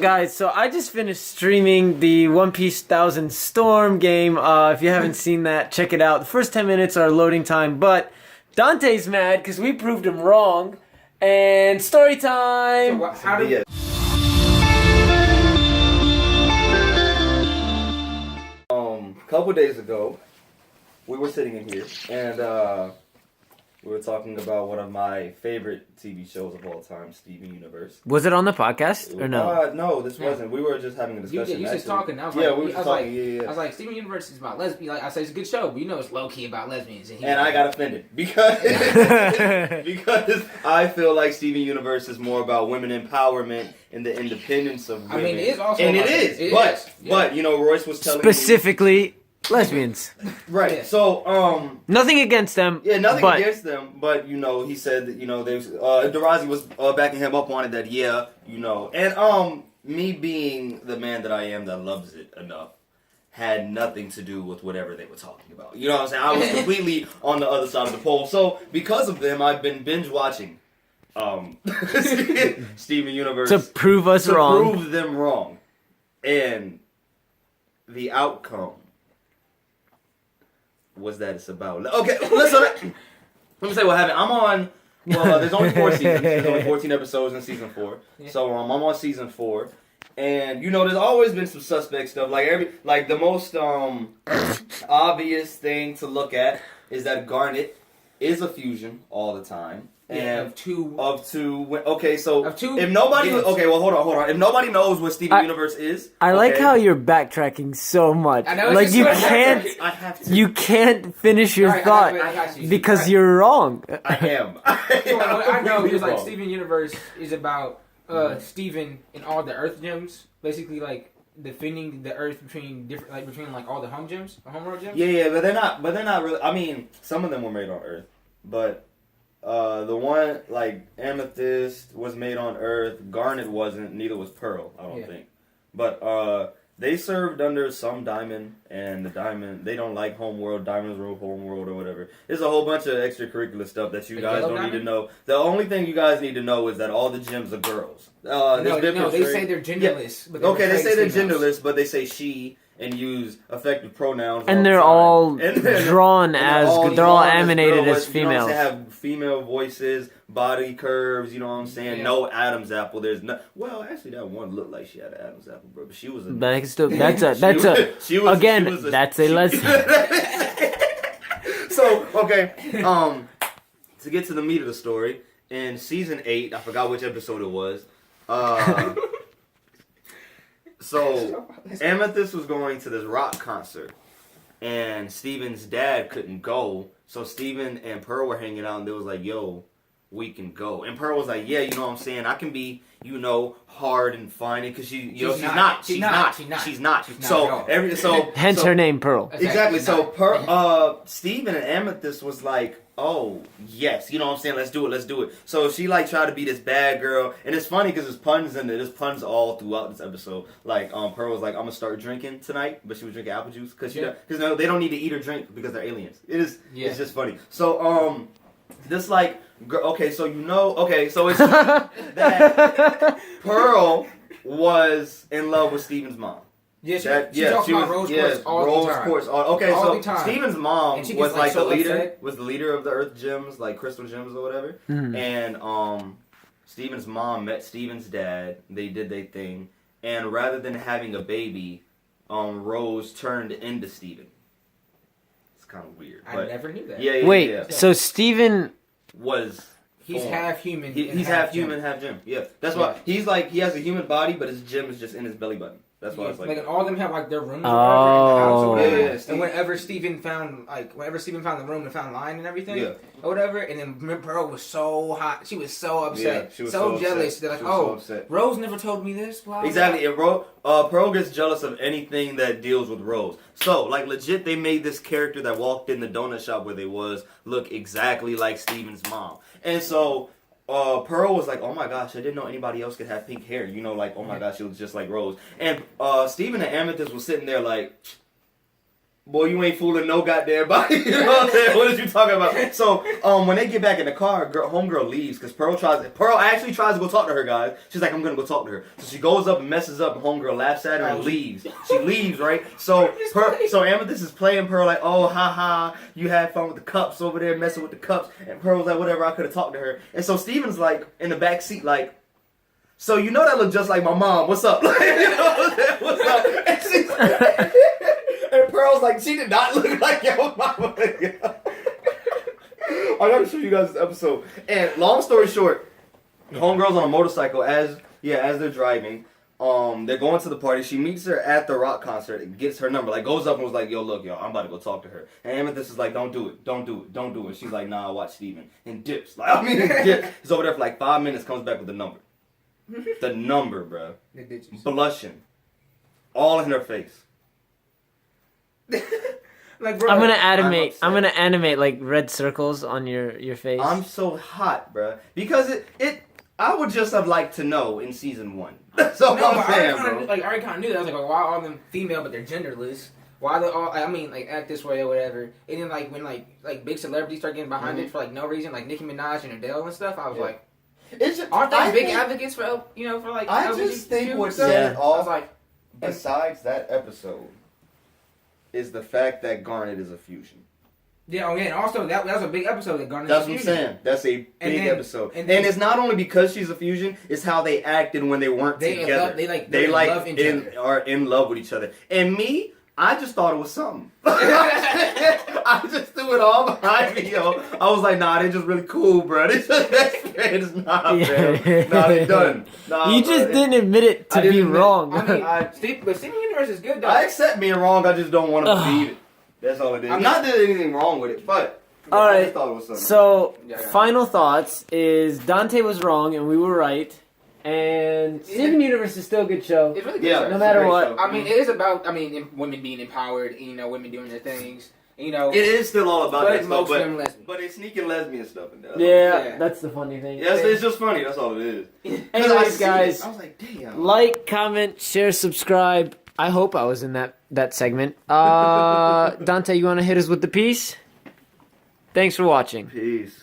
guys, so I just finished streaming the One Piece Thousand Storm game. If you haven't seen that, check it out. The first 10 minutes are loading time, but Dante's mad because we proved him wrong. And story time! So how did... A couple days ago, we were sitting in here, and we were talking about one of my favorite TV shows of all time, Steven Universe. Was it on the podcast or no? No, this wasn't. We were just having a discussion. You just talking. I was we were just talking. talking. I was like, Steven Universe is about lesbians. Like, I said, it's a good show, but you know it's low key about lesbians. And I got offended because I feel like Steven Universe is more about women empowerment and the independence of women. I mean, it is also. And it is. But you know, Royce was telling Specifically, lesbians. Right. So, nothing against them. Yeah, nothing against them, but you know, he said that, you know, there's Darazi was backing him up on it, that you know, and me being the man that I am that loves it enough had nothing to do with whatever they were talking about. You know what I'm saying? I was completely on the other side of the pole. So because of them, I've been binge watching Steven Universe to prove us wrong. To prove them wrong. And the outcome was that it's about... Okay, let me say what happened. I'm on... Well, there's only 4 seasons. There's only 14 episodes in season 4. Yeah. So I'm on season 4. And, you know, there's always been some suspect stuff. Like the most obvious thing to look at is that Garnet is a fusion all the time. And of two. Okay, so of two, if nobody, yes. Okay, well, hold on. If nobody knows what Steven Universe is, I like how you're backtracking so much. I know, like you can't. I have to. You can't finish your thought because you're wrong. I am. I know because like Steven Universe is about Steven and all the Earth gems, basically like defending the Earth between all the homeworld gems. Yeah, but they're not really. I mean, some of them were made on Earth, but. The one, like, Amethyst was made on Earth, Garnet wasn't, neither was Pearl, I don't think. But, they served under some diamond, and the diamond, they don't like Homeworld, diamonds rule Homeworld or whatever. There's a whole bunch of extracurricular stuff that you guys don't need to know. The only thing you guys need to know is that all the gems are girls. No, they say they're genderless. Yeah. But they say they're genderless, but they say she, and use effective pronouns. And they're all drawn as, they're all animated as females. You know, they have female voices, body curves, you know what I'm saying? Yeah. No Adam's apple. There's no. Well, actually, that one looked like she had an Adam's apple, bro. But she was a. That's a lesbian. So, okay. To get to the meat of the story, in season 8, I forgot which episode it was. So, Amethyst was going to this rock concert, and Steven's dad couldn't go, so Steven and Pearl were hanging out, and they was like, yo, we can go. And Pearl was like, yeah, you know what I'm saying, I can be, you know, hard and fine, because she's not. Hence her name, Pearl. Exactly, so Steven and Amethyst was like, oh, yes, you know what I'm saying, let's do it. So she, like, tried to be this bad girl, and it's funny because there's puns in there, there's puns all throughout this episode. Like, Pearl was like, I'm gonna start drinking tonight, but she was drinking apple juice, because no, they don't need to eat or drink because they're aliens. It's just funny. So, this, like, okay, so it's that Pearl was in love with Steven's mom. She talks about Rose Quartz all the time. Okay, all so Steven's mom was like so the leader, upset. was the leader of the Earth Gems, like crystal gems or whatever. Mm-hmm. And Steven's mom met Steven's dad. They did their thing, and rather than having a baby, Rose turned into Steven. It's kind of weird. I never knew that. Yeah. Wait, so Steven was. He's half human. He's half human, half gem. Yeah, that's why he's like he has a human body, but his gem is just in his belly button. That's why it's like all of them have like their rooms or whatever in the house or whatever. And whenever Steven found the room and found line and everything or whatever, and then Pearl was so hot, she was so upset, she was so jealous. They're like, Rose never told me this. Blah, exactly. And Pearl gets jealous of anything that deals with Rose. So like legit, they made this character that walked in the donut shop where they was look exactly like Steven's mom, and so. Pearl was like, oh my gosh, I didn't know anybody else could have pink hair. You know, like, oh my gosh, she was just like Rose. And Steven and Amethyst was sitting there like, Boy, you ain't fooling no goddamn body. You know what I'm saying? What is you talking about? So, when they get back in the car, homegirl leaves because Pearl actually tries to go talk to her, guys. She's like, I'm gonna go talk to her. So she goes up and messes up, and homegirl laughs at her and leaves. She leaves, right? So Amethyst is playing Pearl like, oh, haha, you had fun with the cups over there, messing with the cups. And Pearl's like, whatever, I could have talked to her. And so Steven's like in the back seat, like, so you know that look just like my mom. What's up? Like, you know what's up? And she's and Pearl's like, she did not look like your mama. I gotta show you guys this episode. And long story short, homegirl's on a motorcycle as they're driving. They're going to the party. She meets her at the rock concert and gets her number. Like, goes up and was like, yo, look, yo, I'm about to go talk to her. And Amethyst is like, don't do it. She's like, nah, watch Steven. And dips. Like, dips. He's over there for like 5 minutes, comes back with the number. The number, bro. Blushing. All in her face. Like, bro, I'm gonna animate like red circles on your face. I'm so hot, bro. Because it I would just have liked to know in season 1. That's all I'm saying, bro. I already kind of knew that. I was like, why are all them female but they're genderless? Why they all? I mean, like act this way or whatever. And then like when like big celebrities start getting behind it for like no reason, like Nicki Minaj and Adele and stuff. I was like, aren't they big advocates for for like? I just think what set it off, like, besides that episode, is the fact that Garnet is a fusion. Yeah, and also that was a big episode that Garnet. That's what I'm saying. That's a big episode, and it's not only because she's a fusion; it's how they acted when they weren't together. They are in love with each other. And me, I just thought it was something. I just threw it all behind me, yo. I was like, nah, they're just really cool, bro. They just best friends. Nah, man. Nah, they done. Nah, you just didn't admit it to be wrong. I mean, but Steven Universe is good, though. I accept being wrong. I just don't want to believe it. That's all it is. I'm not that there's anything wrong with it, but all right. I just thought it was something. So, final thoughts is Dante was wrong and we were right. And Steven Universe is still a good show. It's really good. No matter what. Show. I mean, it is about women being empowered, women doing their things. It is still all about that stuff, but it's sneaking lesbian stuff in there. Yeah, that's the funny thing. Yeah, it's just funny. That's all it is. Anyways, guys, I was like, damn. Like, comment, share, subscribe. I hope I was in that segment. Dante, you want to hit us with the piece? Thanks for watching. Peace.